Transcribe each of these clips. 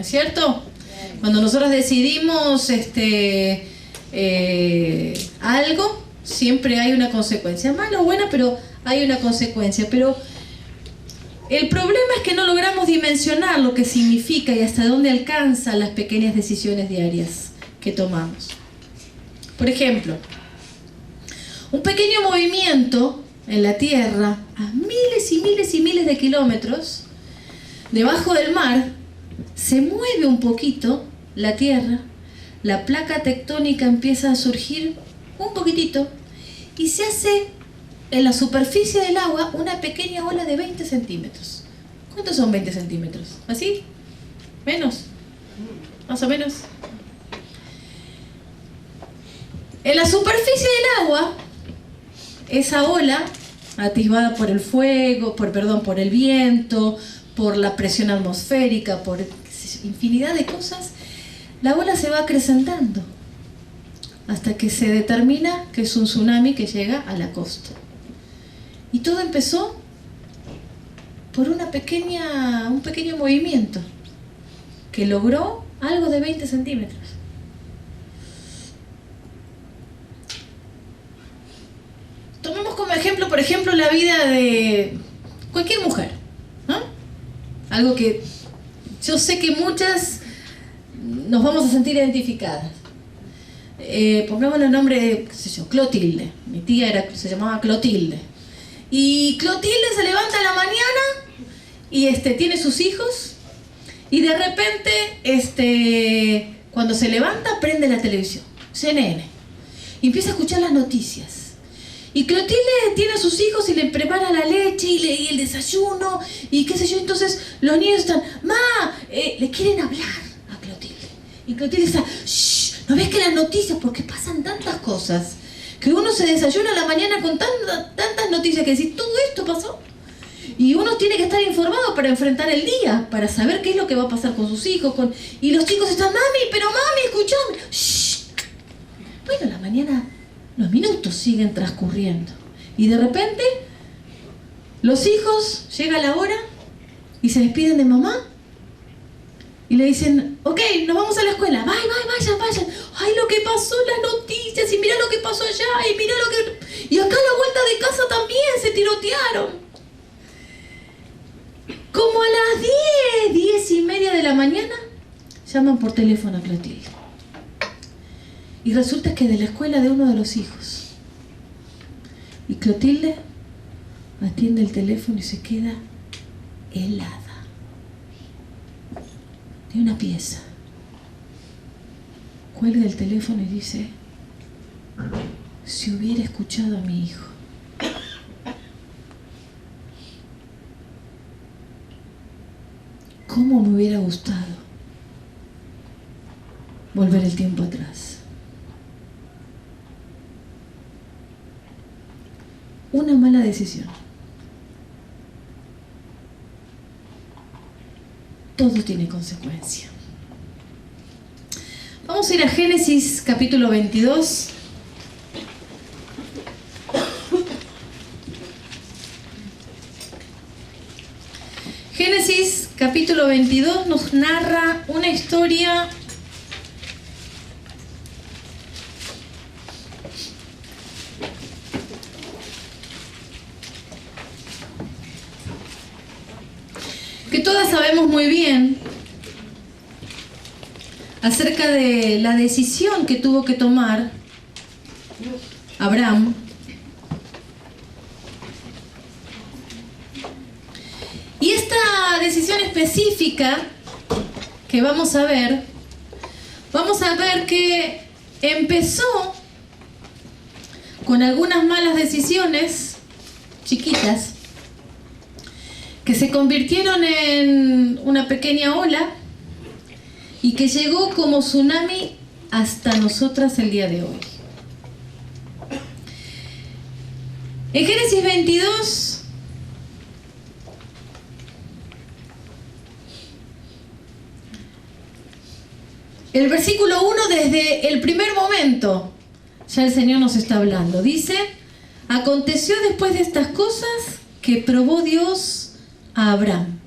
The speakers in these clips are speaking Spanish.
¿no es cierto? Cuando nosotros decidimos algo, siempre hay una consecuencia, mala o buena, pero hay una consecuencia. Pero el problema es que no logramos dimensionar lo que significa y hasta dónde alcanzan las pequeñas decisiones diarias que tomamos. Por ejemplo, un pequeño movimiento en la Tierra a miles y miles y miles de kilómetros debajo del mar, se mueve un poquito la Tierra, la placa tectónica empieza a surgir un poquitito y se hace en la superficie del agua una pequeña ola de 20 centímetros. ¿Cuántos son 20 centímetros? ¿Así? ¿Menos? ¿Más o menos? En la superficie del agua, esa ola, atisbada por el fuego, por el viento, por la presión atmosférica, por infinidad de cosas, la ola se va acrecentando hasta que se determina que es un tsunami que llega a la costa. Y todo empezó por un pequeño movimiento que logró algo de 20 centímetros. Tomemos como ejemplo, por ejemplo, la vida de cualquier mujer, ¿no? Algo que yo sé que muchas nos vamos a sentir identificadas. Pongámosle el nombre, qué sé yo, Clotilde. Mi tía se llamaba Clotilde. Y Clotilde se levanta en la mañana y tiene sus hijos y de repente cuando se levanta prende la televisión, CNN, y empieza a escuchar las noticias. Y Clotilde tiene a sus hijos y le prepara la leche y el desayuno y qué sé yo. Entonces los niños están, le quieren hablar a Clotilde. Y Clotilde está, shh, ¿no ves que las noticias? Porque pasan tantas cosas que uno se desayuna a la mañana con tantas noticias que decir, todo esto pasó. Y uno tiene que estar informado para enfrentar el día, para saber qué es lo que va a pasar con sus hijos. Y los chicos están, mami, escuchame. Shh. Bueno, la mañana, los minutos siguen transcurriendo. Y de repente, los hijos, llega la hora y se despiden de mamá. Y le dicen, ok, nos vamos a la escuela. Vayan. Ay, lo que pasó en las noticias. Y mira lo que pasó allá. Y mira lo que... Y acá a la vuelta de casa también se tirotearon. Como a las 10:30 de la mañana, llaman por teléfono a Clotilde. Y resulta que de la escuela de uno de los hijos. Y Clotilde atiende el teléfono y se queda helada. De una pieza. Cuelga el teléfono y dice, si hubiera escuchado a mi hijo. ¿Cómo me hubiera gustado volver el tiempo atrás? Una mala decisión. Todo tiene consecuencia. Vamos a ir a Génesis capítulo 22. Génesis capítulo 22 nos narra una historia que todas sabemos muy bien acerca de la decisión que tuvo que tomar Abraham y esta decisión específica que vamos a ver que empezó con algunas malas decisiones chiquitas que se convirtieron en una pequeña ola y que llegó como tsunami hasta nosotras el día de hoy. En Génesis 22, el versículo 1, desde el primer momento, ya el Señor nos está hablando. Dice, aconteció después de estas cosas que probó Dios a Abraham.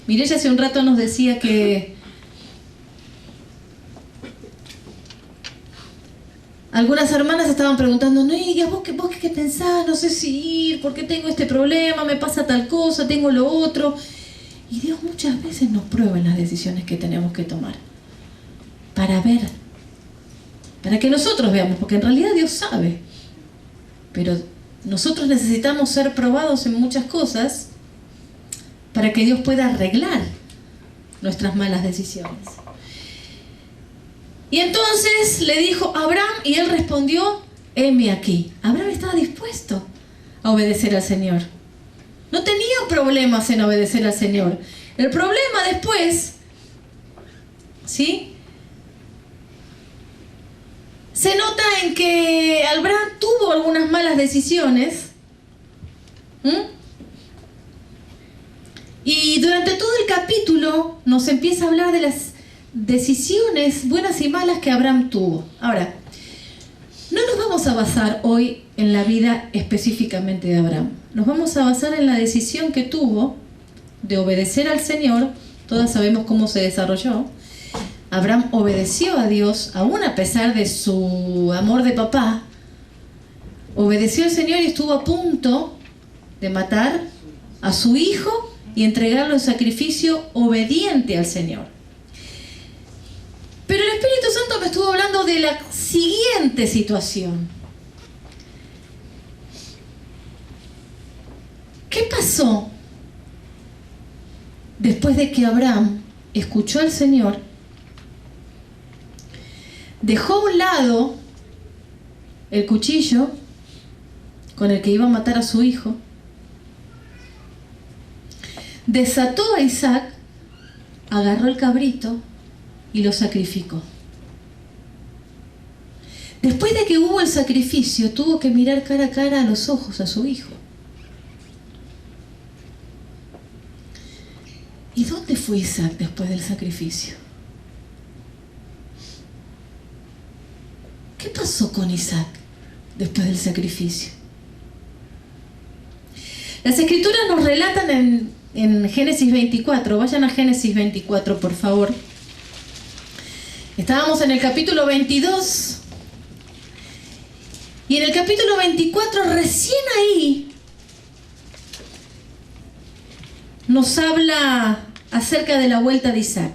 Mireya hace un rato nos decía que algunas hermanas estaban preguntando, no, ¿y vos qué pensás? No sé si ir, porque tengo este problema, me pasa tal cosa, tengo lo otro. Y Dios muchas veces nos prueba en las decisiones que tenemos que tomar. Para ver, para que nosotros veamos, porque en realidad Dios sabe. Pero nosotros necesitamos ser probados en muchas cosas para que Dios pueda arreglar nuestras malas decisiones. Y entonces le dijo a Abraham, y él respondió, heme aquí. Abraham estaba dispuesto a obedecer al Señor. No tenía problemas en obedecer al Señor. El problema después, ¿sí?, se nota en que Abraham tuvo algunas malas decisiones. Y durante todo el capítulo nos empieza a hablar de las decisiones buenas y malas que Abraham tuvo. Ahora, no nos vamos a basar hoy en la vida específicamente de Abraham. Nos vamos a basar en la decisión que tuvo de obedecer al Señor. Todas sabemos cómo se desarrolló. Abraham obedeció a Dios, aún a pesar de su amor de papá. Obedeció al Señor y estuvo a punto de matar a su hijo y entregarlo en sacrificio obediente al Señor. Pero el Espíritu Santo me estuvo hablando de la siguiente situación. ¿Qué pasó después de que Abraham escuchó al Señor? Dejó a un lado el cuchillo con el que iba a matar a su hijo. Desató a Isaac, agarró el cabrito y lo sacrificó. Después de que hubo el sacrificio, tuvo que mirar cara a cara a los ojos a su hijo. ¿Y dónde fue Isaac después del sacrificio? ¿Qué pasó con Isaac después del sacrificio? Las Escrituras nos relatan en Génesis 24. Vayan a Génesis 24, por favor. Estábamos en el capítulo 22. Y en el capítulo 24, recién ahí, nos habla acerca de la vuelta de Isaac.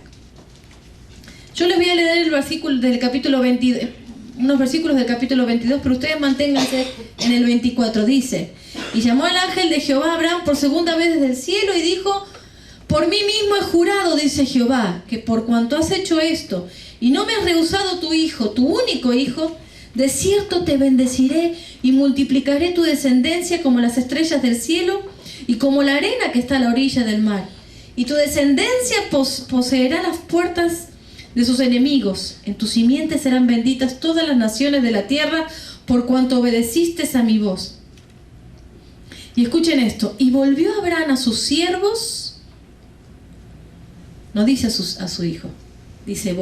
Yo les voy a leer el versículo del capítulo 22, unos versículos del capítulo 22, pero ustedes manténganse en el 24. Dice: y llamó al ángel de Jehová a Abraham por segunda vez desde el cielo y dijo: por mí mismo he jurado, dice Jehová, que por cuanto has hecho esto y no me has rehusado tu hijo, tu único hijo, de cierto te bendeciré y multiplicaré tu descendencia como las estrellas del cielo y como la arena que está a la orilla del mar. Y tu descendencia poseerá las puertas de sus enemigos. En tu simiente serán benditas todas las naciones de la tierra, por cuanto obedeciste a mi voz. Y escuchen esto: y volvió Abraham a sus siervos. No dice a su hijo, dice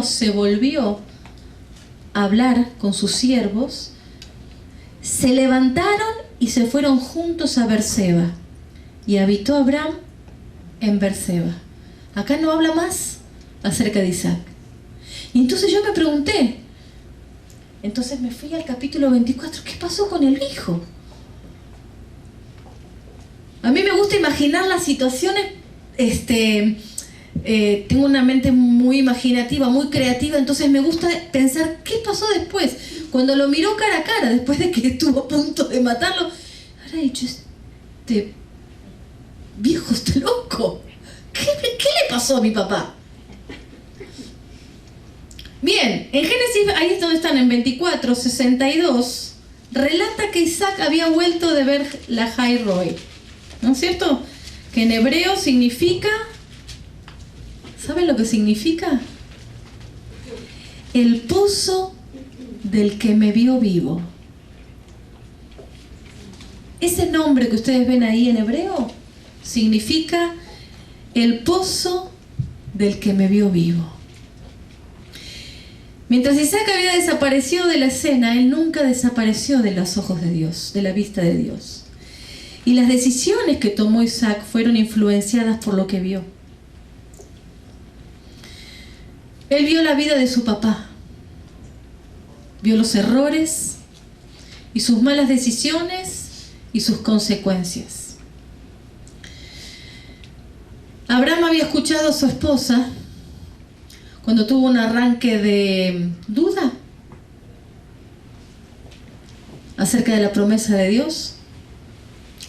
se volvió a hablar con sus siervos. Se levantaron y se fueron juntos a Berseba, y habitó Abraham en Berseba. Acá no habla más acerca de Isaac. Y entonces yo me pregunté, entonces me fui al capítulo 24, ¿qué pasó con el hijo? A mí me gusta imaginar las situaciones, tengo una mente muy imaginativa, muy creativa, entonces me gusta pensar qué pasó después, cuando lo miró cara a cara, después de que estuvo a punto de matarlo. Ahora he dicho, este viejo está loco, ¿qué le pasó a mi papá? Bien, en Génesis, ahí es donde están, en 24, 62, relata que Isaac había vuelto de ver la Jai Roi, ¿no es cierto? Que en hebreo significa, ¿saben lo que significa? El pozo del que me vio vivo. Ese nombre que ustedes ven ahí en hebreo significa el pozo del que me vio vivo. Mientras Isaac había desaparecido de la escena, él nunca desapareció de los ojos de Dios, de la vista de Dios. Y las decisiones que tomó Isaac fueron influenciadas por lo que vio. Él vio la vida de su papá, vio los errores y sus malas decisiones y sus consecuencias. Abraham había escuchado a su esposa cuando tuvo un arranque de duda acerca de la promesa de Dios.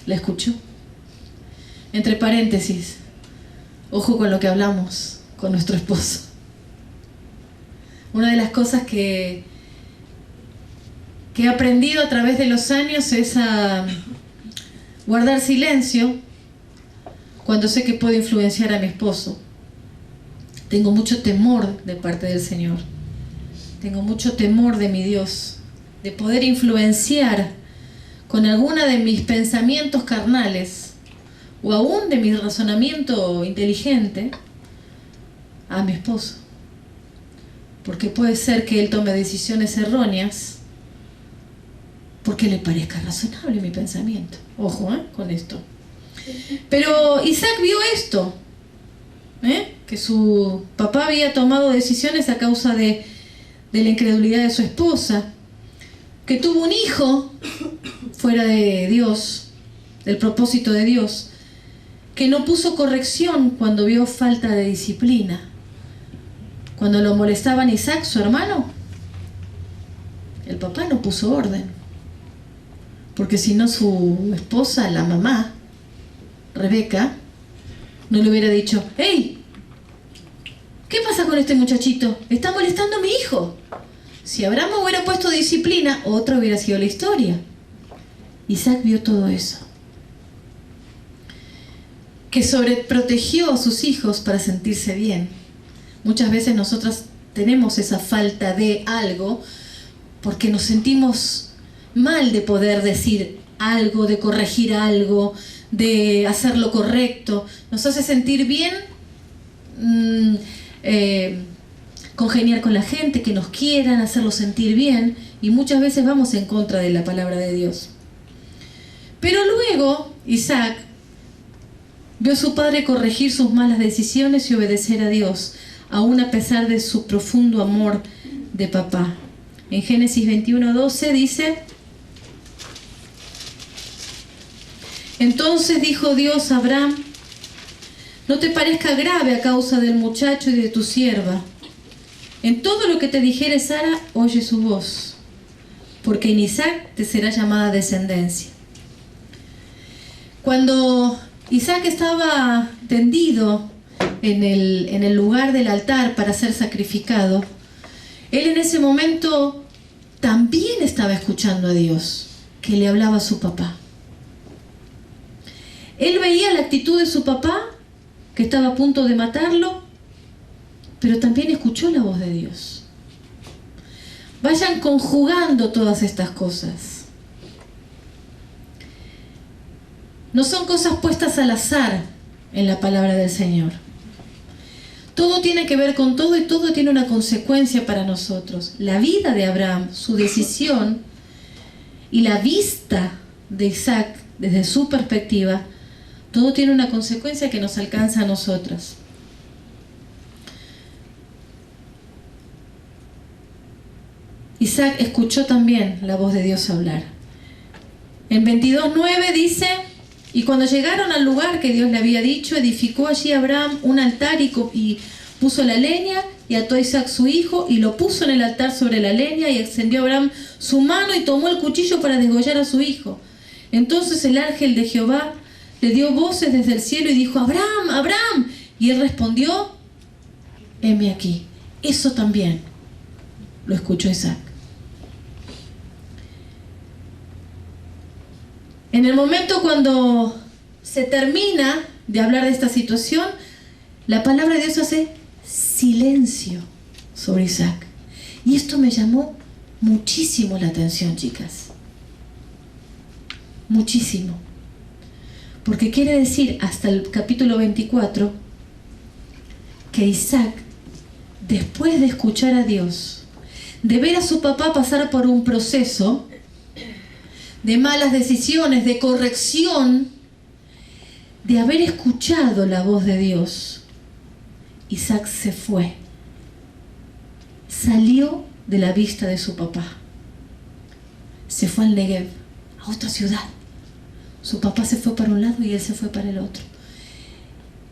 La escuchó. Entre paréntesis, ojo con lo que hablamos con nuestro esposo. Una de las cosas que he aprendido a través de los años es a guardar silencio cuando sé que puedo influenciar a mi esposo. Tengo mucho temor de parte del Señor. Tengo mucho temor de mi Dios, de poder influenciar con alguna de mis pensamientos carnales o aún de mi razonamiento inteligente a mi esposo. Porque puede ser que él tome decisiones erróneas porque le parezca razonable mi pensamiento. Ojo, con esto. Pero Isaac vio esto, que su papá había tomado decisiones a causa de la incredulidad de su esposa, que tuvo un hijo fuera de Dios, del propósito de Dios, que no puso corrección cuando vio falta de disciplina. Cuando lo molestaban Isaac, su hermano, el papá no puso orden, porque si no su esposa, la mamá, Rebeca, no le hubiera dicho: ¡Hey! ¿Qué pasa con este muchachito? Está molestando a mi hijo. Si Abraham hubiera puesto disciplina, otra hubiera sido la historia. Isaac vio todo eso, que sobreprotegió a sus hijos para sentirse bien. Muchas veces nosotras tenemos esa falta de algo porque nos sentimos mal de poder decir algo, de corregir algo, de hacer lo correcto. Nos hace sentir bien congeniar con la gente, que nos quieran, hacerlos sentir bien, y muchas veces vamos en contra de la palabra de Dios. Pero luego Isaac vio a su padre corregir sus malas decisiones y obedecer a Dios, aún a pesar de su profundo amor de papá. En Génesis 21:12 dice: Entonces dijo Dios a Abraham: no te parezca grave a causa del muchacho y de tu sierva. En todo lo que te dijere Sara, oye su voz, porque en Isaac te será llamada descendencia. Cuando Isaac estaba tendido en el lugar del altar para ser sacrificado, él en ese momento también estaba escuchando a Dios, que le hablaba a su papá. Él veía la actitud de su papá, que estaba a punto de matarlo, pero también escuchó la voz de Dios. Vayan conjugando todas estas cosas. No son cosas puestas al azar en la palabra del Señor. Todo tiene que ver con todo y todo tiene una consecuencia para nosotros. La vida de Abraham, su decisión y la vista de Isaac desde su perspectiva, todo tiene una consecuencia que nos alcanza a nosotras. Isaac escuchó también la voz de Dios hablar. En 22:9 dice: y cuando llegaron al lugar que Dios le había dicho, edificó allí Abraham un altar y puso la leña, y ató a Isaac su hijo y lo puso en el altar sobre la leña, y extendió Abraham su mano y tomó el cuchillo para degollar a su hijo. Entonces el ángel de Jehová le dio voces desde el cielo y dijo: Abraham, Abraham. Y él respondió: heme aquí. Eso también lo escuchó Isaac. En el momento cuando se termina de hablar de esta situación, la palabra de Dios hace silencio sobre Isaac. Y esto me llamó muchísimo la atención, chicas. Muchísimo. Porque quiere decir hasta el capítulo 24 que Isaac, después de escuchar a Dios, de ver a su papá pasar por un proceso de malas decisiones, de corrección, de haber escuchado la voz de Dios, Isaac se fue salió de la vista de su papá. Se fue al Negev, a otra ciudad. Su papá se fue para un lado y él se fue para el otro.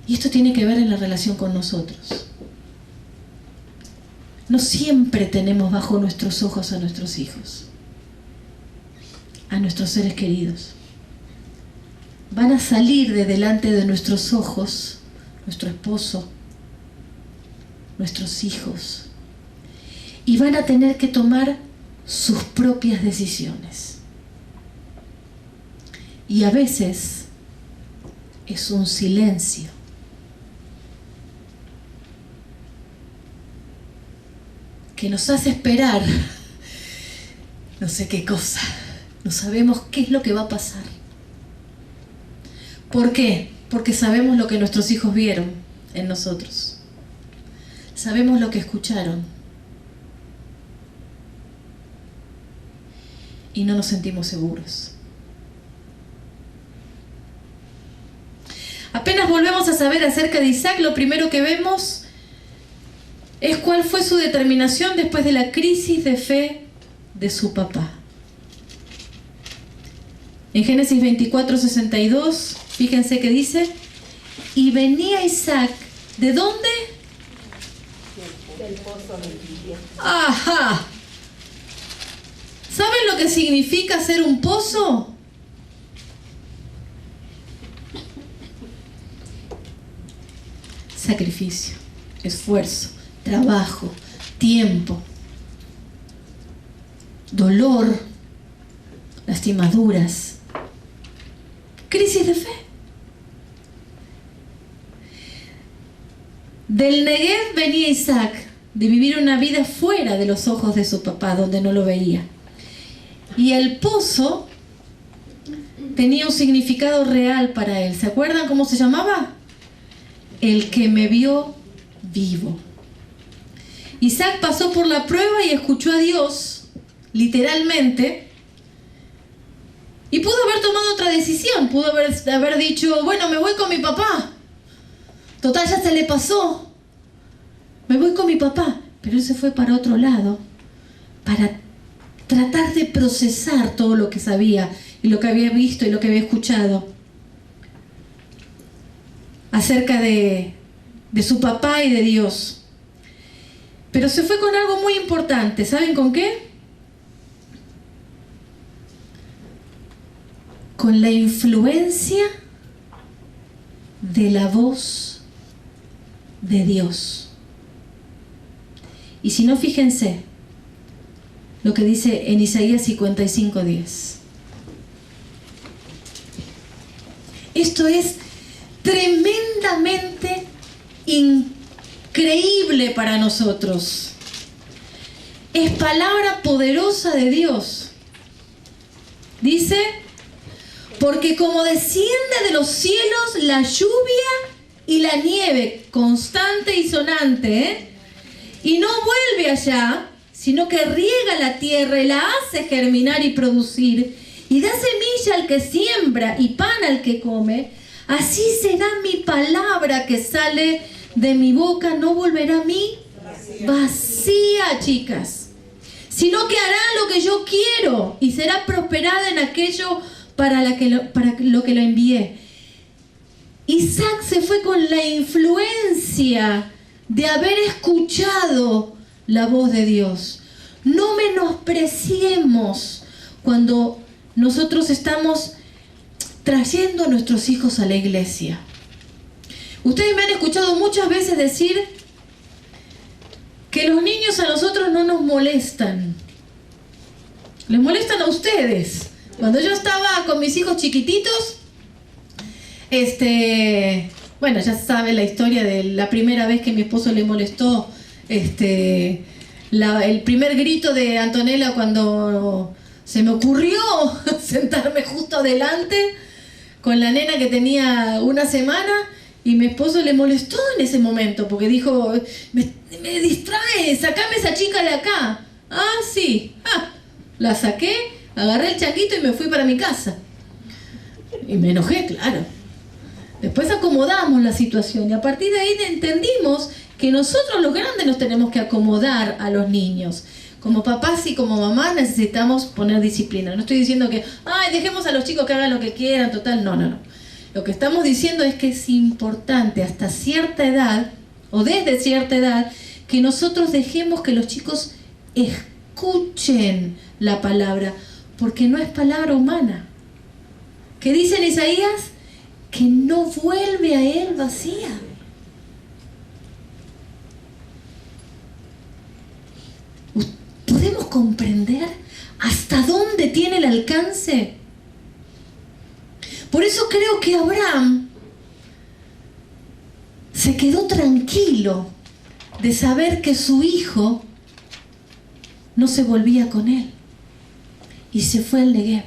Y esto tiene que ver en la relación con nosotros. No siempre tenemos bajo nuestros ojos a nuestros hijos, a nuestros seres queridos. Van a salir de delante de nuestros ojos nuestro esposo, nuestros hijos, y van a tener que tomar sus propias decisiones. Y a veces es un silencio. Que nos hace esperar no sé qué cosa. No sabemos qué es lo que va a pasar. ¿Por qué? Porque sabemos lo que nuestros hijos vieron en nosotros. Sabemos lo que escucharon. Y no nos sentimos seguros. Apenas volvemos a saber acerca de Isaac, lo primero que vemos es cuál fue su determinación después de la crisis de fe de su papá. En Génesis 24:62, fíjense que dice: y venía Isaac, ¿de dónde? Del pozo de Betel. ¡Ajá! ¿Saben lo que significa ser un pozo? Sacrificio, esfuerzo, trabajo, tiempo, dolor, lastimaduras, crisis de fe. Del Negev venía Isaac, de vivir una vida fuera de los ojos de su papá, donde no lo veía. Y el pozo tenía un significado real para él. ¿Se acuerdan cómo se llamaba? El que me vio vivo. Isaac pasó por la prueba y escuchó a Dios, literalmente, y pudo haber tomado otra decisión. Pudo haber dicho: bueno, me voy con mi papá. Total, ya se le pasó. Me voy con mi papá. Pero él se fue para otro lado, para tratar de procesar todo lo que sabía y lo que había visto y lo que había escuchado acerca de su papá y de Dios. Pero se fue con algo muy importante. ¿Saben con qué? Con la influencia de la voz de Dios. Y si no, fíjense lo que dice en Isaías 55:10. Esto es tremendamente increíble para nosotros. Es palabra poderosa de Dios. Dice: porque como desciende de los cielos la lluvia y la nieve constante y sonante, y no vuelve allá, sino que riega la tierra y la hace germinar y producir, y da semilla al que siembra y pan al que come, así será mi palabra que sale de mi boca, no volverá a mí vacía, chicas, sino que hará lo que yo quiero y será prosperada en aquello para lo que lo envié. Isaac se fue con la influencia de haber escuchado la voz de Dios. No menospreciemos cuando nosotros estamos trayendo a nuestros hijos a la iglesia. Ustedes me han escuchado muchas veces decir que los niños a nosotros no nos molestan. Les molestan a ustedes. Cuando yo estaba con mis hijos chiquititos, bueno, ya saben la historia de la primera vez que mi esposo le molestó el primer grito de Antonella cuando se me ocurrió sentarme justo adelante con la nena que tenía una semana, y mi esposo le molestó en ese momento porque dijo: me distrae, sacame esa chica de acá. Ah, sí, la saqué, agarré el changuito y me fui para mi casa. Y me enojé, claro. Después acomodamos la situación y a partir de ahí entendimos que nosotros los grandes nos tenemos que acomodar a los niños. Como papás y como mamás necesitamos poner disciplina. No estoy diciendo que, ay, dejemos a los chicos que hagan lo que quieran, total, no. Lo que estamos diciendo es que es importante hasta cierta edad, o desde cierta edad, que nosotros dejemos que los chicos escuchen la palabra, porque no es palabra humana. ¿Qué dice en Isaías? Que no vuelve a él vacía. ¿Podemos comprender hasta dónde tiene el alcance? Por eso creo que Abraham se quedó tranquilo de saber que su hijo no se volvía con él. Y se fue al Negev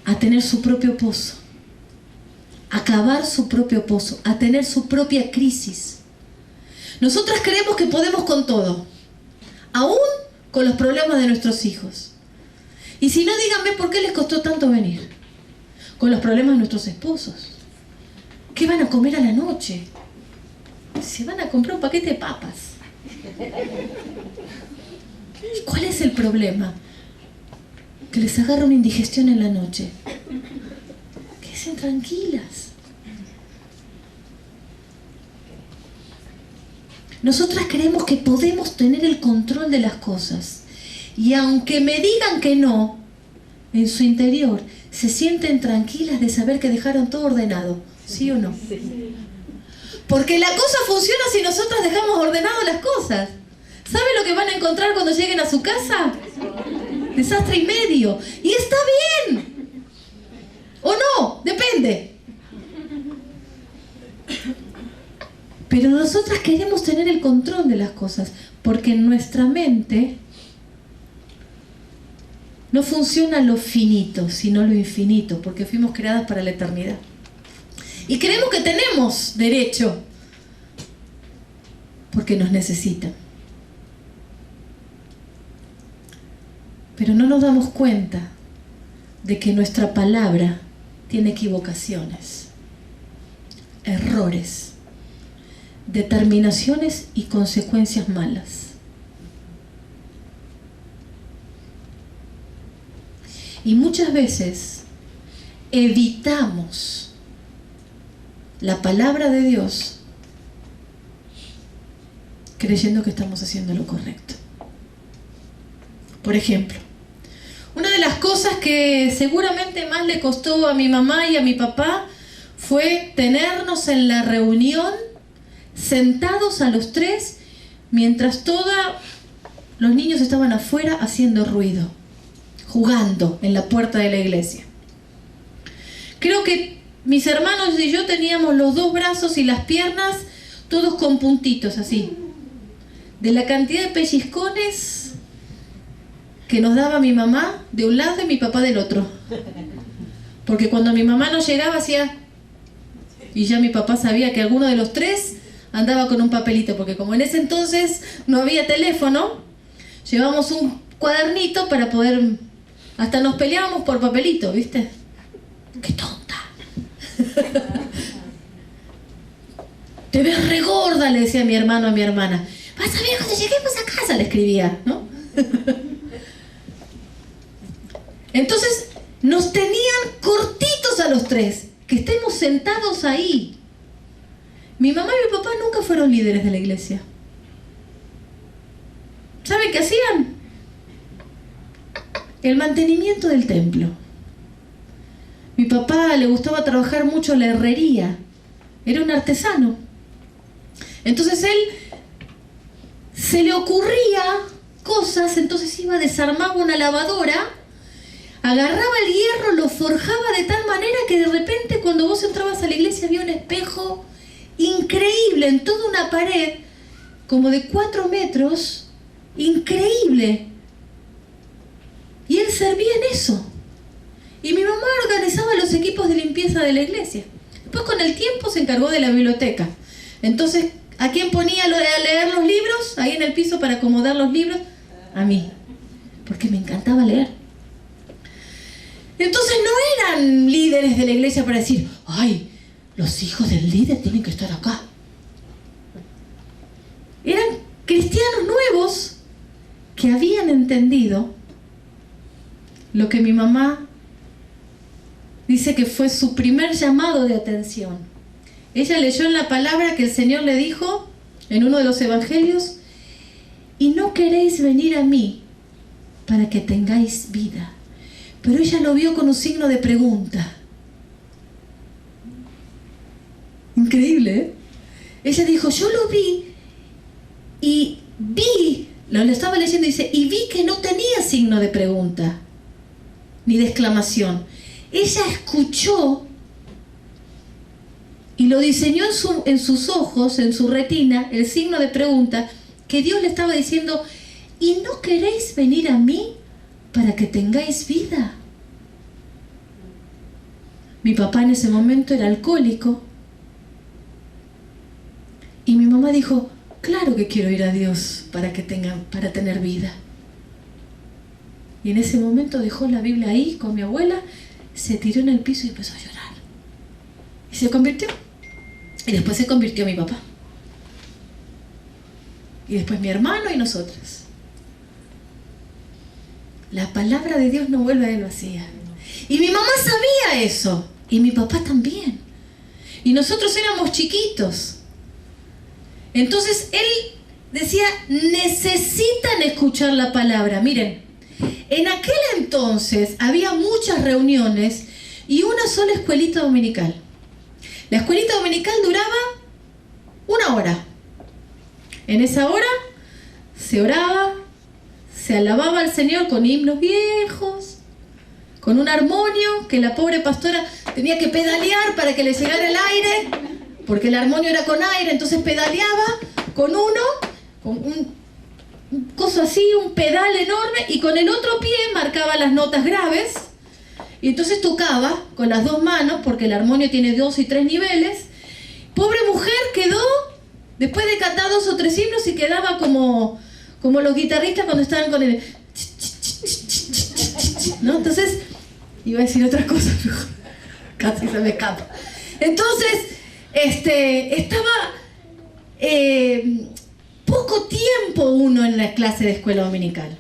a tener su propio pozo, a cavar su propio pozo, a tener su propia crisis. Nosotras creemos que podemos con todo, aún con los problemas de nuestros hijos. Y si no, díganme por qué les costó tanto venir. Con los problemas de nuestros esposos. ¿Qué van a comer a la noche? Se van a comprar un paquete de papas. ¿Y cuál es el problema? Que les agarra una indigestión en la noche. Quédense tranquilas. Nosotras creemos que podemos tener el control de las cosas. Y aunque me digan que no, en su interior se sienten tranquilas de saber que dejaron todo ordenado. ¿Sí o no? Porque la cosa funciona si nosotras dejamos ordenadas las cosas. ¿Saben lo que van a encontrar cuando lleguen a su casa? Desastre y medio. Y está bien. ¿O no? Depende. Pero nosotras queremos tener el control de las cosas, porque en nuestra mente no funciona lo finito, sino lo infinito, porque fuimos creadas para la eternidad. Y creemos que tenemos derecho, porque nos necesitan. Pero no nos damos cuenta de que nuestra palabra tiene equivocaciones, errores, determinaciones y consecuencias malas. Y muchas veces evitamos la palabra de Dios creyendo que estamos haciendo lo correcto. Por ejemplo, una de las cosas que seguramente más le costó a mi mamá y a mi papá fue tenernos en la reunión sentados a los tres mientras todos los niños estaban afuera haciendo ruido, jugando en la puerta de la iglesia. Creo que mis hermanos y yo teníamos los dos brazos y las piernas todos con puntitos así, de la cantidad de pellizcones que nos daba mi mamá de un lado y mi papá del otro. Porque cuando mi mamá no llegaba hacía... Y ya mi papá sabía que alguno de los tres andaba con un papelito, porque como en ese entonces no había teléfono, llevábamos un cuadernito para poder... Hasta nos peleábamos por papelito, ¿viste? ¡Qué tonta! Te ves re gorda, le decía mi hermano a mi hermana. Vas a ver cuando lleguemos a casa, le escribía, ¿no? Entonces nos tenían cortitos a los tres, que estemos sentados ahí. Mi mamá y mi papá nunca fueron líderes de la iglesia. ¿Saben qué hacían? El mantenimiento del templo. Mi papá le gustaba trabajar mucho la herrería. Era un artesano. Entonces él se le ocurría cosas, entonces iba, desarmaba una lavadora, agarraba el hierro, lo forjaba de tal manera que de repente cuando vos entrabas a la iglesia había un espejo increíble en toda una pared, como de 4 metros, increíble. Y él servía en eso. Y mi mamá organizaba los equipos de limpieza de la iglesia. Después con el tiempo se encargó de la biblioteca. Entonces, ¿a quién ponía a leer los libros? Ahí en el piso para acomodar los libros. A mí. Porque me encantaba leer. Entonces no eran líderes de la iglesia para decir, ay, los hijos del líder tienen que estar acá. cristianos nuevos que habían entendido lo que mi mamá dice que fue su primer llamado de atención. Ella leyó en la palabra que el Señor le dijo en uno de los evangelios: y no queréis venir a mí para que tengáis vida. Pero ella lo vio con un signo de pregunta. Increíble, ¿eh? Ella dijo, yo lo vi y vi, lo estaba leyendo y dice, y vi que no tenía signo de pregunta ni de exclamación. Ella escuchó y lo diseñó en sus ojos, en su retina, el signo de pregunta, que Dios le estaba diciendo, ¿y no queréis venir a mí para que tengáis vida? Mi papá en ese momento era alcohólico y mi mamá dijo, claro que quiero ir a Dios para tener vida. Y en ese momento dejó la Biblia ahí con mi abuela, se tiró en el piso y empezó a llorar. Y se convirtió. Y después se convirtió mi papá. Y después mi hermano y nosotros. La palabra de Dios no vuelve a él vacía. Y mi mamá sabía eso. Y mi papá también. Y nosotros éramos chiquitos. Entonces él decía, necesitan escuchar la palabra. Miren, en aquel entonces había muchas reuniones y una sola escuelita dominical. La escuelita dominical duraba 1 hora. En esa hora se oraba, se alababa al Señor con himnos viejos, con un armonio que la pobre pastora tenía que pedalear para que le llegara el aire, porque el armonio era con aire, entonces pedaleaba con un coso así, un pedal enorme, y con el otro pie marcaba las notas graves, y entonces tocaba con las 2 manos, porque el armonio tiene 2 y 3 niveles. Pobre mujer quedó, después de cantar 2 o 3 himnos, y quedaba como los guitarristas cuando estaban con el... ¿no? Entonces, iba a decir otra cosa, pero casi se me escapa. Entonces, estaba poco tiempo uno en la clase de escuela dominical.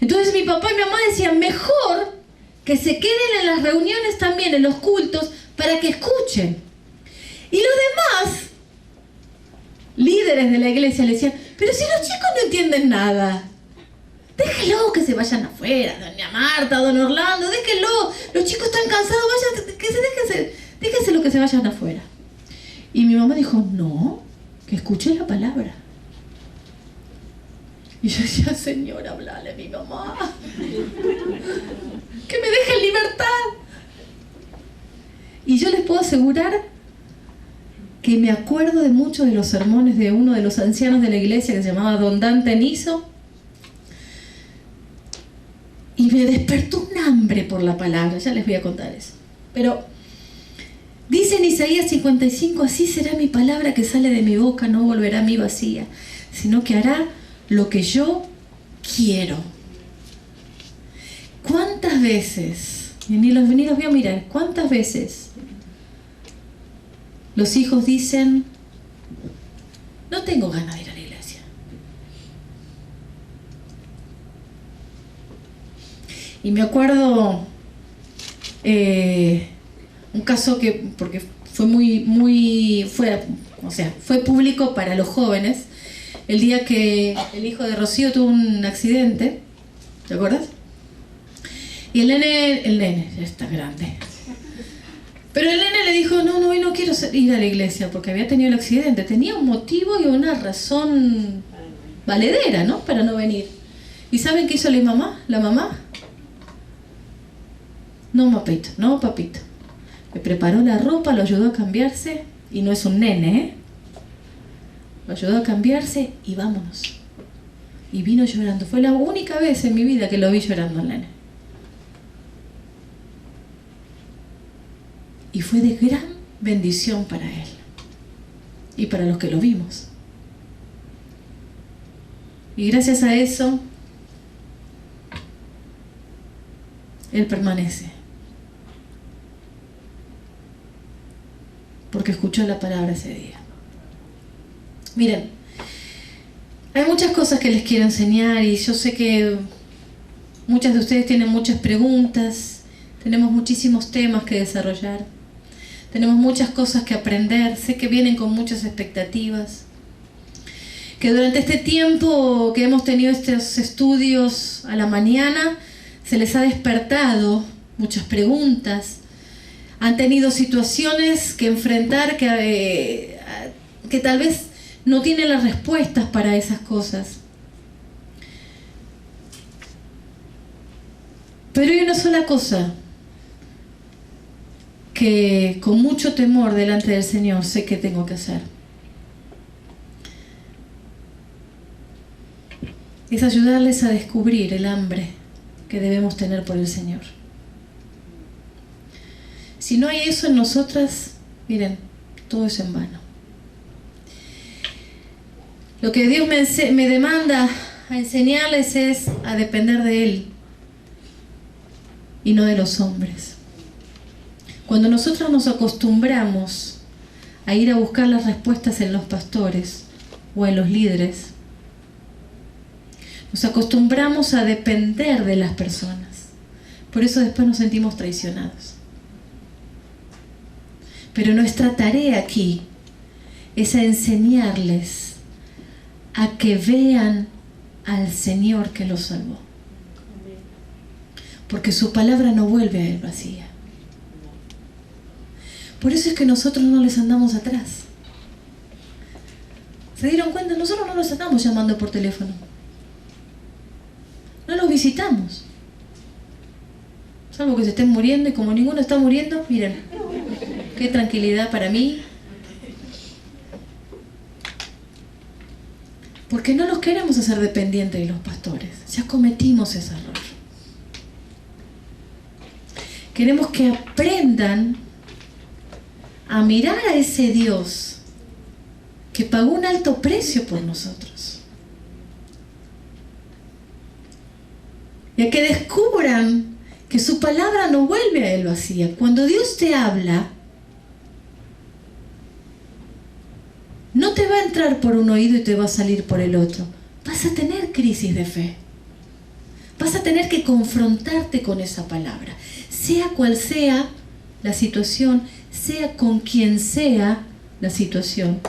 Entonces mi papá y mi mamá decían, mejor que se queden en las reuniones también, en los cultos, para que escuchen. Y los demás líderes de la iglesia le decían, pero si los chicos no entienden nada, déjenlo que se vayan afuera, doña Marta, don Orlando, déjenlo, los chicos están cansados, déjense que se vayan afuera. Y mi mamá dijo, no, que escuchen la palabra. Y yo decía, Señor, hablale a mi mamá, que me deje en libertad. Y yo les puedo asegurar que me acuerdo de muchos de los sermones de uno de los ancianos de la iglesia que se llamaba Don Dante Niso, y me despertó un hambre por la palabra. Ya les voy a contar eso. Pero dice en Isaías 55, así será mi palabra que sale de mi boca, no volverá a mí vacía, sino que hará lo que yo quiero. ¿Cuántas veces, ni los voy a mirar, cuántas veces los hijos dicen, no tengo ganas de ir a la iglesia? Y me acuerdo un caso que, porque fue fue público para los jóvenes, el día que el hijo de Rocío tuvo un accidente, ¿te acuerdas? Y el nene ya está grande, pero el nene le dijo, no, hoy no quiero ir a la iglesia porque había tenido el accidente, tenía un motivo y una razón valedera, ¿no?, para no venir. ¿Y saben qué hizo la mamá? No, papito. Le preparó la ropa, lo ayudó a cambiarse, y no es un nene, ¿eh? Lo ayudó a cambiarse y vámonos. Y vino llorando. Fue la única vez en mi vida que lo vi llorando al nene. Y fue de gran bendición para él y para los que lo vimos. Y gracias a eso, él permanece. Porque escuchó la palabra ese día. Miren, Hay muchas cosas que les quiero enseñar y yo sé que muchas de ustedes tienen muchas preguntas, tenemos muchísimos temas que desarrollar, tenemos muchas cosas que aprender, sé que vienen con muchas expectativas, que durante este tiempo que hemos tenido estos estudios a la mañana se les ha despertado muchas preguntas, han tenido situaciones que enfrentar que tal vez no tienen las respuestas para esas cosas. Pero hay una sola cosa que con mucho temor delante del Señor sé que tengo que hacer. Es ayudarles a descubrir el hambre que debemos tener por el Señor. Si no hay eso en nosotras, miren, todo es en vano. Lo que Dios me demanda a enseñarles es a depender de Él y no de los hombres. Cuando nosotros nos acostumbramos a ir a buscar las respuestas en los pastores o en los líderes, nos acostumbramos a depender de las personas. Por eso después nos sentimos traicionados. Pero nuestra tarea aquí es a enseñarles a que vean al Señor que los salvó. Porque su palabra no vuelve a Él vacía. Por eso es que nosotros no les andamos atrás. ¿Se dieron cuenta? Nosotros no los andamos llamando por teléfono. No los visitamos. Salvo que se estén muriendo, y como ninguno está muriendo, miren, qué tranquilidad para mí. Porque no los queremos hacer dependientes de los pastores. Ya cometimos ese error. Queremos que aprendan a mirar a ese Dios que pagó un alto precio por nosotros. Y a que descubran que su palabra no vuelve a Él vacía. Cuando Dios te habla, no te va a entrar por un oído y te va a salir por el otro. Vas a tener crisis de fe. Vas a tener que confrontarte con esa palabra. Sea cual sea la situación, sea con quien sea la situación.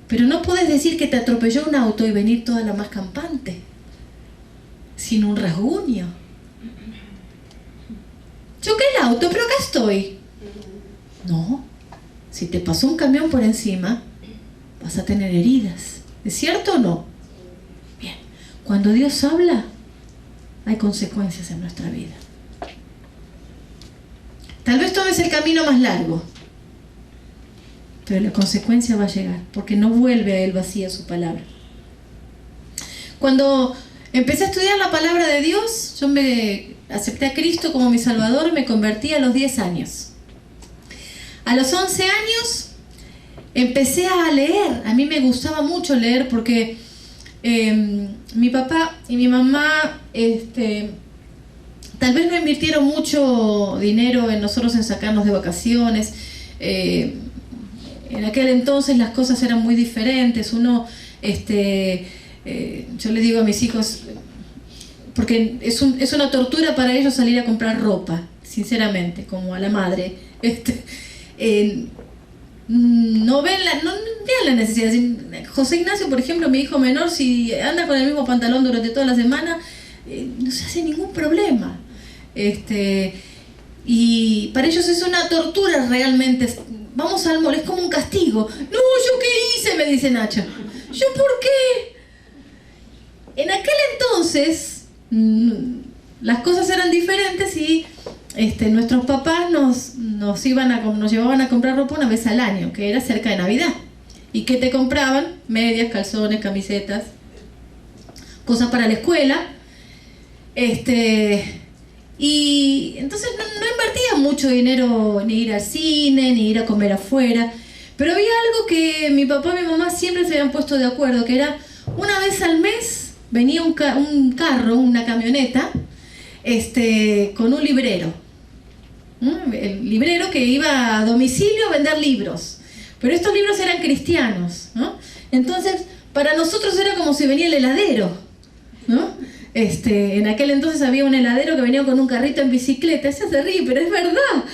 Pero no puedes decir que te atropelló un auto y venir toda la más campante, sin un rasguño. Choqué el auto, pero acá estoy. No. Si te pasó un camión por encima, vas a tener heridas. ¿Es cierto o no? Bien. Cuando Dios habla, hay consecuencias en nuestra vida. Tal vez tomes el camino más largo, pero la consecuencia va a llegar, porque no vuelve a Él vacía su palabra. Cuando empecé a estudiar la palabra de Dios, yo me acepté a Cristo como mi Salvador y me convertí a los 10 años. A los 11 años empecé a leer. A mí me gustaba mucho leer porque mi papá y mi mamá tal vez no invirtieron mucho dinero en nosotros en sacarnos de vacaciones. En aquel entonces las cosas eran muy diferentes. Yo le digo a mis hijos, porque es una tortura para ellos salir a comprar ropa, sinceramente, como a la madre. No vean la necesidad. José Ignacio, por ejemplo, mi hijo menor, si anda con el mismo pantalón durante toda la semana, no se hace ningún problema. Y para ellos es una tortura realmente. Vamos al mall, es como un castigo. No, ¿yo qué hice?, me dice Nacha. ¿Yo por qué? En aquel entonces las cosas eran diferentes y nuestros papás nos llevaban a comprar ropa una vez al año, que era cerca de Navidad. ¿Y qué te compraban? Medias, calzones, camisetas, cosas para la escuela. Y entonces no invertía mucho dinero ni ir al cine, ni ir a comer afuera. Pero había algo que mi papá y mi mamá siempre se habían puesto de acuerdo, que era una vez al mes venía un carro, una camioneta, con un librero. El librero que iba a domicilio a vender libros. pero estos libros eran cristianos, ¿no? Entonces, para nosotros era como si venía el heladero, ¿no? En aquel entonces había un heladero que venía con un carrito en bicicleta. Ese se ríe, pero es verdad.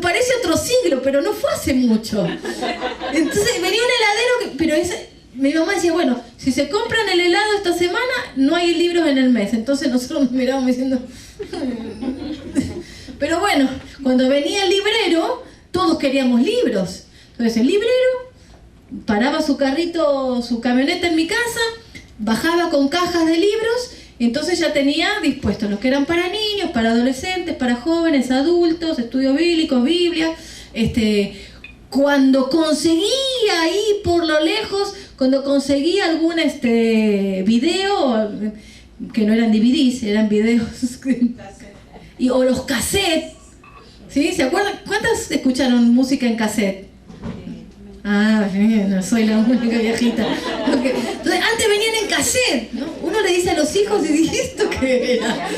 Parece otro siglo, pero no fue hace mucho. Entonces venía un heladero, mi mamá decía, bueno, si se compran el helado esta semana, no hay libros en el mes. Entonces nosotros nos mirábamos diciendo... Pero bueno, cuando venía el librero, todos queríamos libros. Entonces el librero paraba su carrito, su camioneta en mi casa, bajaba con cajas de libros, y entonces ya tenía dispuestos los que eran para niños, para adolescentes, para jóvenes, adultos, estudios bíblicos, Biblia. Cuando conseguía ahí por lo lejos, cuando conseguía algún video, que no eran DVDs, eran videos, o los cassettes, ¿sí? ¿Se acuerdan? ¿Cuántas escucharon música en cassette? Ah, no soy la única viejita. Okay. Entonces, antes venían en cassette, ¿no? Uno le dice a los hijos y dice, ¿esto qué era?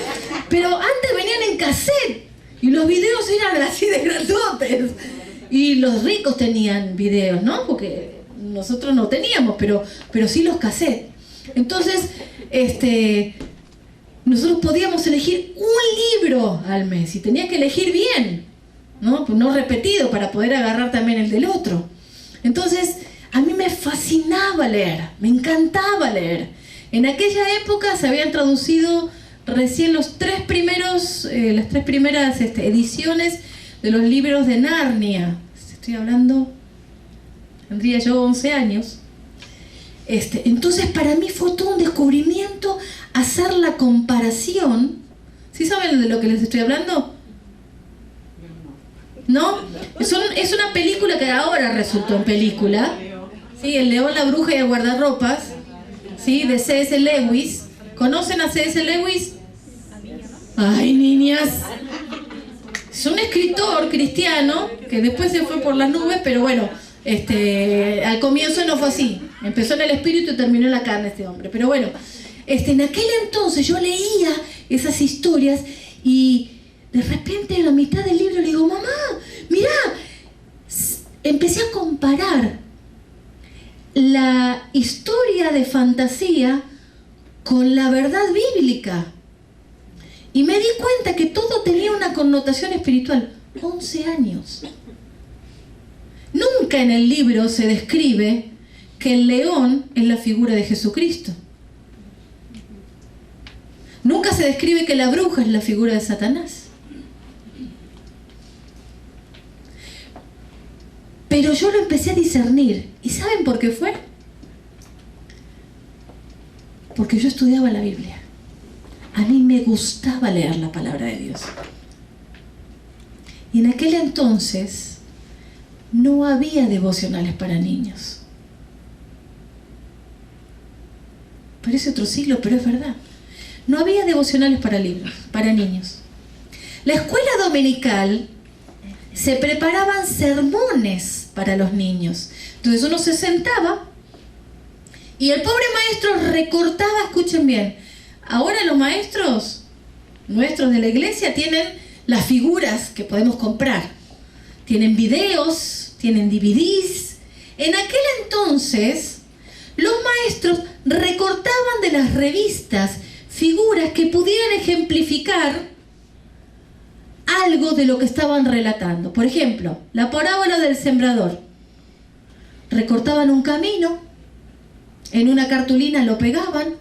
Pero antes venían en cassette y los videos eran así de grandotes. Y los ricos tenían videos, ¿no? Porque nosotros no teníamos, pero sí los cassettes. Entonces, nosotros podíamos elegir un libro al mes y tenía que elegir bien, ¿no? Pues no repetido para poder agarrar también el del otro. Entonces, a mí me fascinaba leer, me encantaba leer. En aquella época se habían traducido recién las tres primeras ediciones de los libros de Narnia. Estoy hablando, tendría yo 11 años. Entonces, para mí fue todo un descubrimiento hacer la comparación. ¿Sí saben de lo que les estoy hablando? ¿No? Es una película que ahora resultó en película. Sí, El León, la Bruja y el Guardarropas. Sí, de C.S. Lewis. ¿Conocen a C.S. Lewis? Ay, niñas. Es un escritor cristiano que después se fue por las nubes, pero bueno, al comienzo no fue así. Empezó en el espíritu y terminó en la carne este hombre. Pero bueno, en aquel entonces yo leía esas historias y de repente en la mitad del libro le digo, mamá, mirá, empecé a comparar la historia de fantasía con la verdad bíblica. Y me di cuenta que todo tenía una connotación espiritual. 11 años. Nunca en el libro se describe que el león es la figura de Jesucristo. Nunca se describe que la bruja es la figura de Satanás. Pero yo lo empecé a discernir. ¿Y saben por qué fue? Porque yo estudiaba la Biblia. A mí me gustaba leer la palabra de Dios. Y en aquel entonces no había devocionales para niños. Parece otro siglo, pero es verdad. No había devocionales para niños. La escuela dominical se preparaban sermones para los niños. Entonces uno se sentaba y el pobre maestro recortaba, escuchen bien, ahora los maestros nuestros de la iglesia tienen las figuras que podemos comprar. Tienen videos, tienen DVDs. En aquel entonces, los maestros recortaban de las revistas figuras que pudieran ejemplificar algo de lo que estaban relatando. Por ejemplo, la parábola del sembrador. Recortaban un camino, en una cartulina lo pegaban,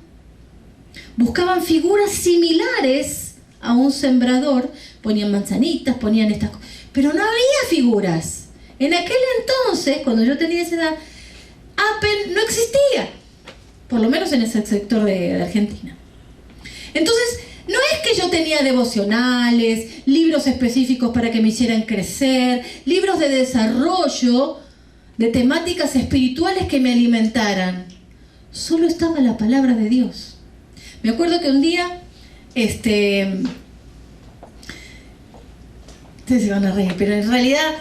buscaban figuras similares a un sembrador, ponían manzanitas, ponían estas cosas, pero no había figuras. En aquel entonces, cuando yo tenía esa edad, Apple no existía, por lo menos en ese sector de Argentina. Entonces, no es que yo tenía devocionales, libros específicos para que me hicieran crecer, libros de desarrollo, de temáticas espirituales que me alimentaran. Solo estaba la palabra de Dios. Me acuerdo que un día, ustedes se van a reír, pero en realidad,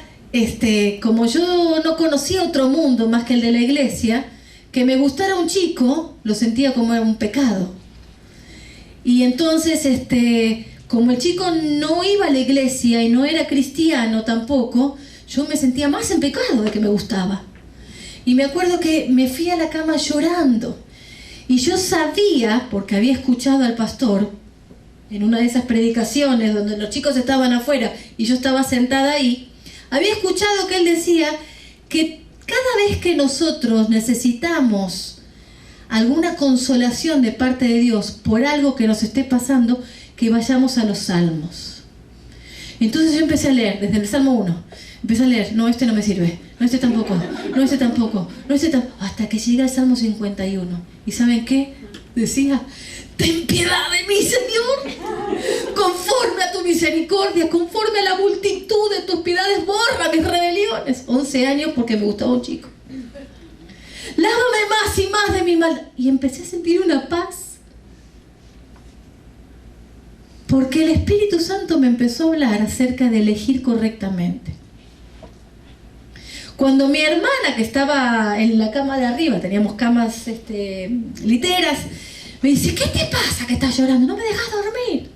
como yo no conocía otro mundo más que el de la iglesia, que me gustara un chico, lo sentía como era un pecado. Y entonces, como el chico no iba a la iglesia y no era cristiano tampoco, yo me sentía más en pecado de que me gustaba. Y me acuerdo que me fui a la cama llorando. Y yo sabía, porque había escuchado al pastor en una de esas predicaciones donde los chicos estaban afuera y yo estaba sentada ahí, había escuchado que él decía que cada vez que nosotros necesitamos alguna consolación de parte de Dios por algo que nos esté pasando, que vayamos a los salmos. Entonces yo empecé a leer desde el Salmo 1. Empecé a leer, no, este no me sirve, no, este tampoco, no, este tampoco, no, este tampoco, hasta que llegué al Salmo 51. ¿Y saben qué? Decía, ten piedad de mí, Señor, conforme a tu misericordia, conforme a la multitud de tus piedades, borra mis rebeliones. 11 años porque me gustaba un chico. Lávame más y más de mi mal. Y empecé a sentir una paz. Porque el Espíritu Santo me empezó a hablar acerca de elegir correctamente. Cuando mi hermana, que estaba en la cama de arriba, teníamos camas literas, me dice, ¿qué te pasa que estás llorando? No me dejas dormir.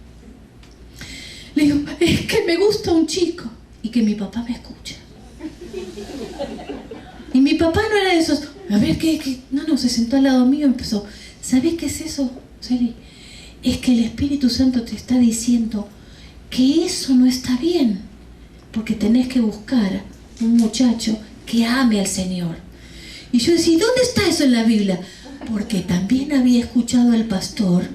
Le digo, es que me gusta un chico y que mi papá me escucha. Y mi papá no era de esos, a ver, ¿qué? No, se sentó al lado mío y empezó, ¿sabés qué es eso, Celi? Es que el Espíritu Santo te está diciendo que eso no está bien, porque tenés que buscar un muchacho que ame al Señor. Y yo decía, ¿dónde está eso en la Biblia? Porque también había escuchado al pastor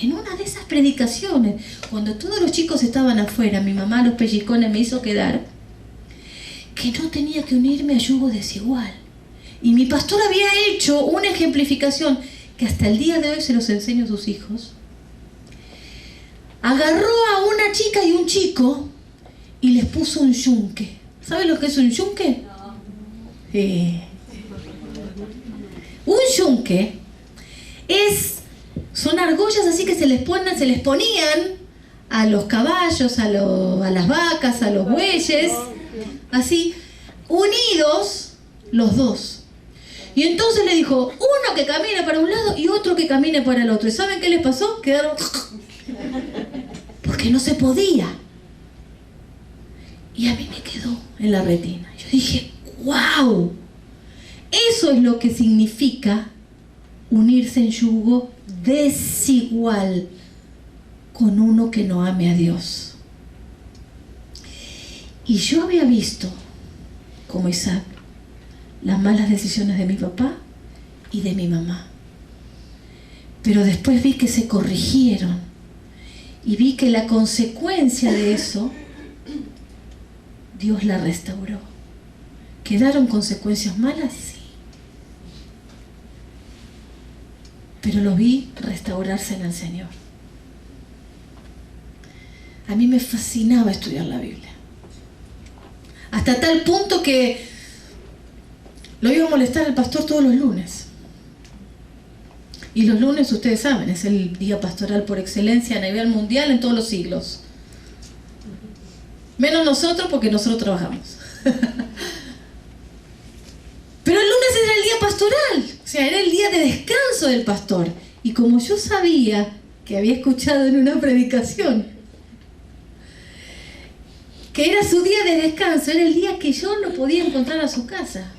en una de esas predicaciones, cuando todos los chicos estaban afuera, mi mamá los pellizcones me hizo quedar, que no tenía que unirme a yugo desigual. Y mi pastor había hecho una ejemplificación que hasta el día de hoy se los enseño a sus hijos. Agarró a una chica y un chico y les puso un yunque. ¿Saben lo que es un yunque? Un yunque son argollas así que se les ponían a los caballos, a las vacas, a los bueyes, así, unidos los dos. Y entonces le dijo, uno que camine para un lado y otro que camine para el otro. ¿Y saben qué les pasó? Quedaron... porque no se podía. Y a mí me quedó en la retina. Yo dije, ¡wow! Eso es lo que significa unirse en yugo desigual con uno que no ame a Dios. Y yo había visto, como Isaac, las malas decisiones de mi papá y de mi mamá. Pero después vi que se corrigieron y vi que la consecuencia de eso, Dios la restauró. ¿Quedaron consecuencias malas? Sí. Pero lo vi restaurarse en el Señor. A mí me fascinaba estudiar la Biblia. Hasta tal punto que lo iba a molestar al pastor todos los lunes. Y los lunes, ustedes saben, es el día pastoral por excelencia a nivel mundial en todos los siglos. Menos nosotros, porque nosotros trabajamos. Pero el lunes era el día pastoral, o sea, era el día de descanso del pastor. Y como yo sabía que había escuchado en una predicación que era su día de descanso, era el día que yo no podía encontrar a su casa.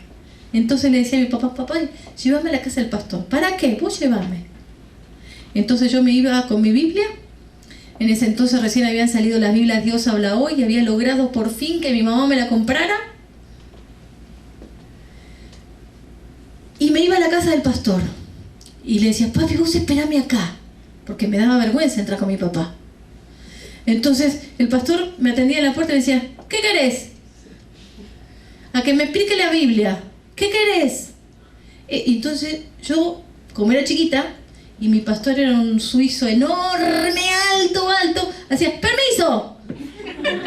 Entonces le decía a mi papá, llévame a la casa del pastor. ¿Para qué? Vos llévame. Entonces yo me iba con mi Biblia. En ese entonces recién habían salido las Biblias Dios habla hoy y había logrado por fin que mi mamá me la comprara. Y me iba a la casa del pastor. Y le decía, papi, vos esperame acá. Porque me daba vergüenza entrar con mi papá. Entonces el pastor me atendía en la puerta y me decía, ¿qué querés? A que me explique la Biblia. ¿Qué querés? Entonces yo, como era chiquita, y mi pastor era un suizo enorme, alto, hacía, ¡permiso!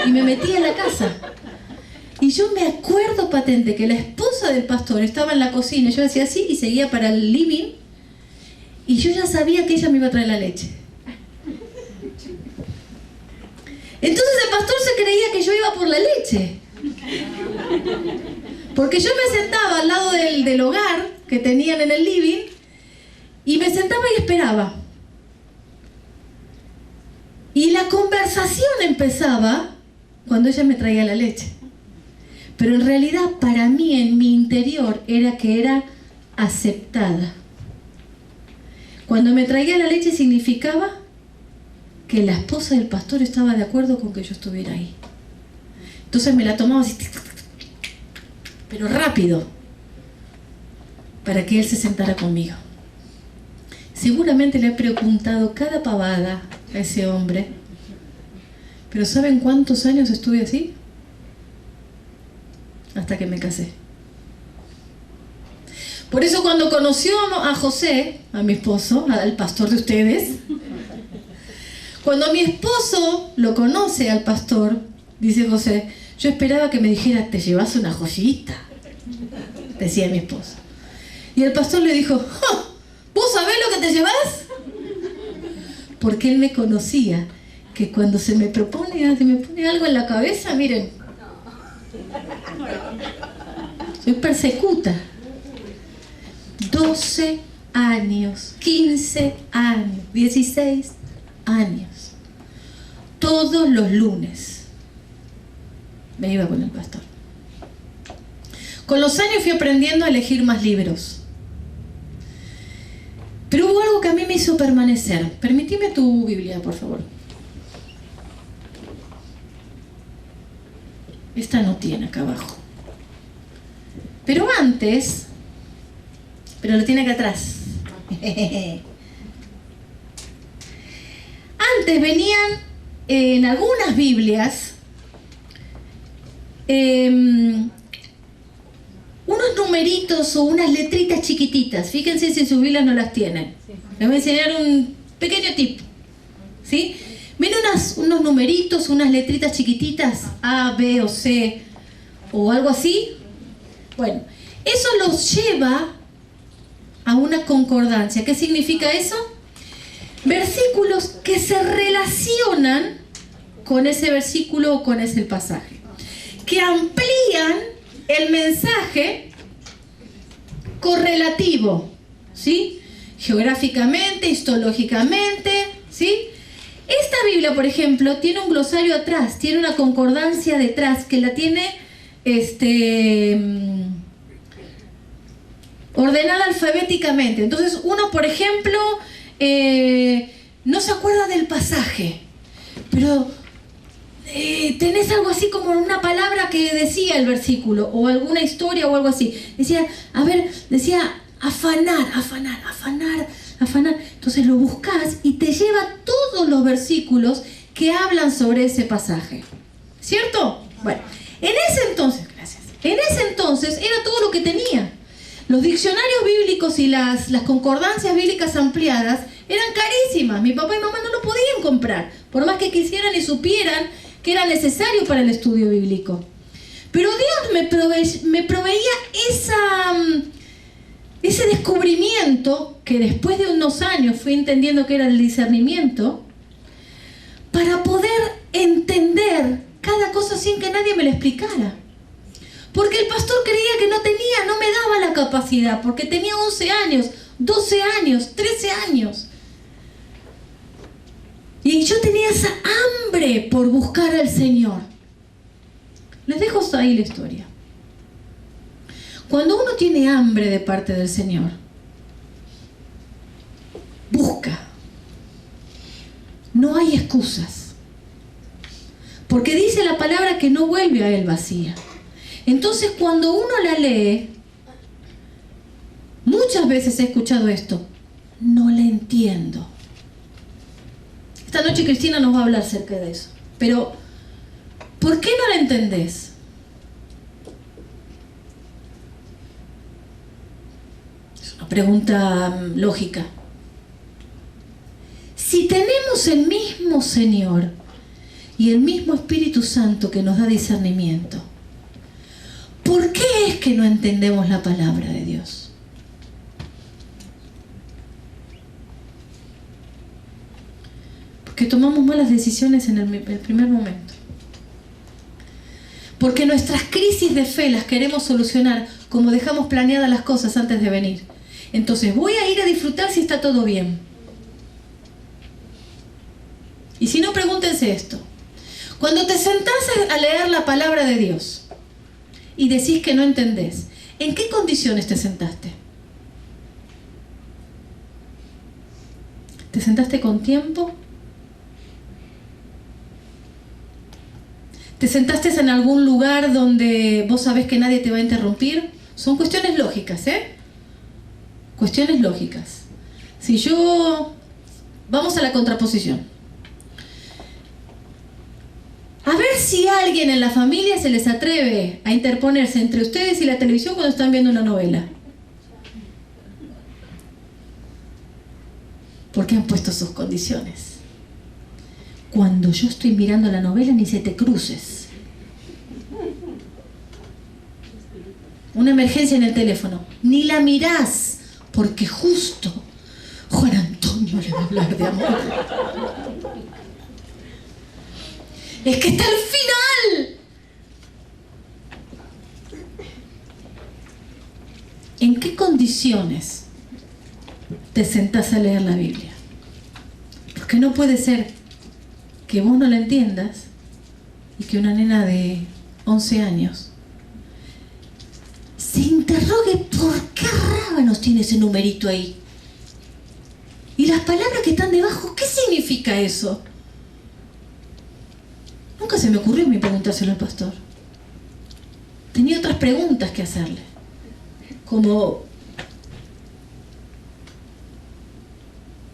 Y me metía en la casa. Y yo me acuerdo patente que la esposa del pastor estaba en la cocina, yo hacía así y seguía para el living, y yo ya sabía que ella me iba a traer la leche. Entonces el pastor se creía que yo iba por la leche. Porque yo me sentaba al lado del hogar que tenían en el living y me sentaba y esperaba. Y la conversación empezaba cuando ella me traía la leche. Pero en realidad para mí, en mi interior, era que era aceptada. Cuando me traía la leche significaba que la esposa del pastor estaba de acuerdo con que yo estuviera ahí. Entonces me la tomaba así, pero rápido, para que él se sentara conmigo. Seguramente le he preguntado cada pavada a ese hombre, pero ¿saben cuántos años estuve así? Hasta que me casé. Por eso cuando conoció a José, a mi esposo, al pastor de ustedes, cuando mi esposo lo conoce al pastor, dice José, yo esperaba que me dijera, te llevas una joyita, decía mi esposo. Y el pastor le dijo, ¡oh! ¿Vos sabés lo que te llevas? Porque él me conocía, que cuando se me pone algo en la cabeza, miren, soy persecuta. 12 años, 15 años, 16 años. Todos los lunes me iba con el pastor. Con los años fui aprendiendo a elegir más libros. Pero hubo algo que a mí me hizo permanecer. Permíteme tu Biblia, por favor. Esta no tiene acá abajo. Pero antes, pero lo tiene acá atrás. Antes venían en algunas Biblias unos numeritos o unas letritas chiquititas. Fíjense si sus Biblias no las tienen. Les voy a enseñar un pequeño tip. ¿Sí? ¿Ven unos numeritos, unas letritas chiquititas? A, B o C o algo así. Bueno, eso los lleva a una concordancia. ¿Qué significa eso? Versículos que se relacionan con ese versículo o con ese pasaje, que amplían el mensaje correlativo, ¿sí? Geográficamente, histológicamente, ¿sí? Esta Biblia, por ejemplo, tiene un glosario atrás, tiene una concordancia detrás que la tiene ordenada alfabéticamente. Entonces uno, por ejemplo, no se acuerda del pasaje, pero tenés algo así como una palabra que decía el versículo, o alguna historia o algo así. Decía afanar. Entonces lo buscas y te lleva todos los versículos que hablan sobre ese pasaje. ¿Cierto? Bueno, en ese entonces era todo lo que tenía. Los diccionarios bíblicos y las concordancias bíblicas ampliadas eran carísimas. Mi papá y mamá no lo podían comprar, por más que quisieran y supieran que era necesario para el estudio bíblico. Pero Dios me proveía ese descubrimiento, que después de unos años fui entendiendo que era el discernimiento, para poder entender cada cosa sin que nadie me lo explicara. Porque el pastor creía que no me daba la capacidad, porque tenía 11 años, 12 años, 13 años. Y yo tenía esa hambre por buscar al Señor. Les dejo ahí la historia. Cuando uno tiene hambre de parte del Señor, busca. No hay excusas. Porque dice la palabra que no vuelve a Él vacía. Entonces cuando uno la lee, muchas veces he escuchado esto, no la entiendo. Esta noche Cristina nos va a hablar acerca de eso. Pero, ¿por qué no la entendés? Es una pregunta lógica. Si tenemos el mismo Señor y el mismo Espíritu Santo que nos da discernimiento, ¿por qué es que no entendemos la palabra de Dios? Porque tomamos malas decisiones en el primer momento. Porque nuestras crisis de fe las queremos solucionar como dejamos planeadas las cosas antes de venir. Entonces voy a ir a disfrutar si está todo bien. Y si no, pregúntense esto. Cuando te sentás a leer la palabra de Dios, y decís que no entendés. ¿En qué condiciones te sentaste? ¿Te sentaste con tiempo? ¿Te sentaste en algún lugar donde vos sabés que nadie te va a interrumpir? Son cuestiones lógicas, ¿eh? Cuestiones lógicas. Si yo... Vamos a la contraposición. A ver si alguien en la familia se les atreve a interponerse entre ustedes y la televisión cuando están viendo una novela. ¿Por qué han puesto sus condiciones? Cuando yo estoy mirando la novela, ni se te cruces. Una emergencia en el teléfono, ni la mirás, porque justo Juan Antonio le va a hablar de amor. Es que está al final. ¿En qué condiciones te sentás a leer la Biblia? Porque no puede ser que vos no la entiendas y que una nena de 11 años se interrogue por qué rábanos tiene ese numerito ahí. Y las palabras que están debajo, ¿qué significa eso? Nunca se me ocurrió a mí preguntárselo al pastor. Tenía otras preguntas que hacerle. Como,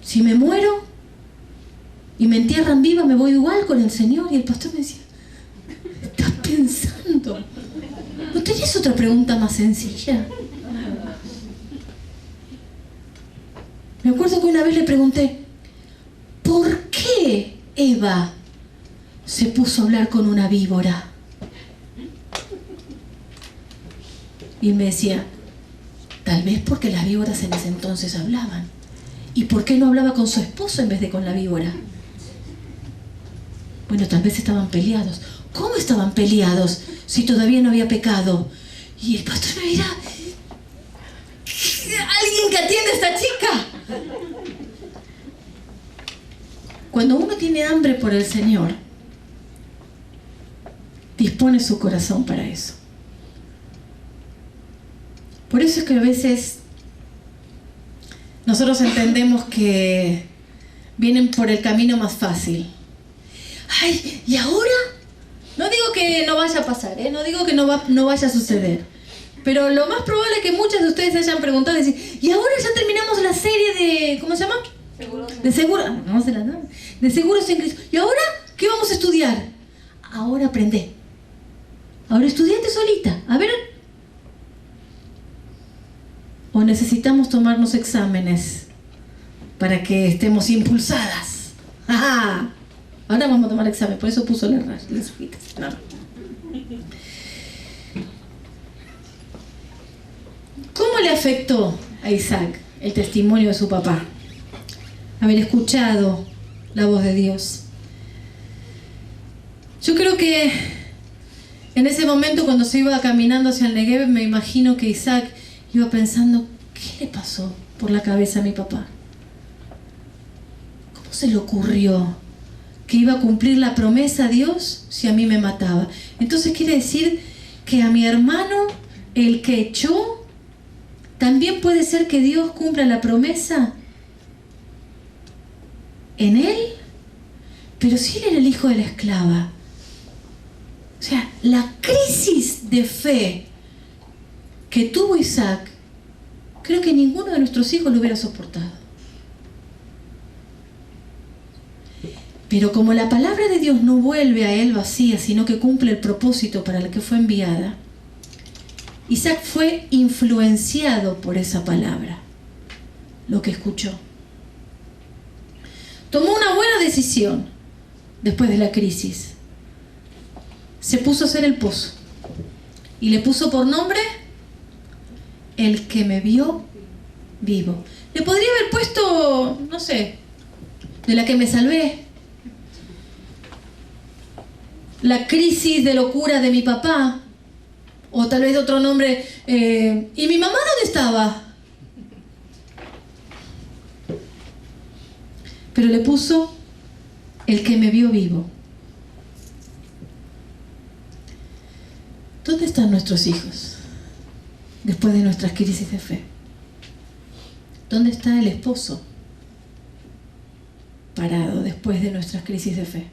si me muero y me entierran viva, me voy igual con el Señor. Y el pastor me decía, ¿estás pensando? ¿No tenías otra pregunta más sencilla? Me acuerdo que una vez le pregunté, ¿por qué Eva se puso a hablar con una víbora? Y él me decía, tal vez porque las víboras en ese entonces hablaban. ¿Y por qué no hablaba con su esposo en vez de con la víbora? Bueno, tal vez estaban peleados. ¿Cómo estaban peleados si todavía no había pecado? Y el pastor me dirá, ¿alguien que atienda a esta chica? Cuando uno tiene hambre por el Señor, dispone su corazón para eso. Por eso es que a veces nosotros entendemos que vienen por el camino más fácil. Ay, ¿y ahora? No digo que no vaya a pasar, no digo que no vaya a suceder. Pero lo más probable es que muchas de ustedes se hayan preguntado y decir, ¿y ahora ya terminamos la serie de, ¿cómo se llama? De seguros en Cristo. ¿Y ahora qué vamos a estudiar? Ahora aprendé. Ahora estudiate solita. A ver. O necesitamos tomarnos exámenes para que estemos impulsadas. ¡Ajá! Ahora vamos a tomar examen, por eso puso las hojitas. No. ¿Cómo le afectó a Isaac el testimonio de su papá? Haber escuchado la voz de Dios. Yo creo que en ese momento, cuando se iba caminando hacia el Negev, me imagino que Isaac iba pensando, ¿qué le pasó por la cabeza a mi papá? ¿Cómo se le ocurrió que iba a cumplir la promesa a Dios si a mí me mataba? Entonces quiere decir que a mi hermano, el que echó, también puede ser que Dios cumpla la promesa en él, pero si él era el hijo de la esclava. O sea, la crisis de fe que tuvo Isaac, creo que ninguno de nuestros hijos lo hubiera soportado. Pero como la palabra de Dios no vuelve a él vacía, sino que cumple el propósito para el que fue enviada, Isaac fue influenciado por esa palabra, lo que escuchó. Tomó una buena decisión después de la crisis. Se puso a hacer el pozo y le puso por nombre el que me vio vivo. Le podría haber puesto, no sé, de la que me salvé, la crisis de locura de mi papá, o tal vez otro nombre. ¿Y mi mamá dónde estaba? Pero le puso el que me vio vivo. ¿Dónde están nuestros hijos después de nuestras crisis de fe? ¿Dónde está el esposo parado después de nuestras crisis de fe?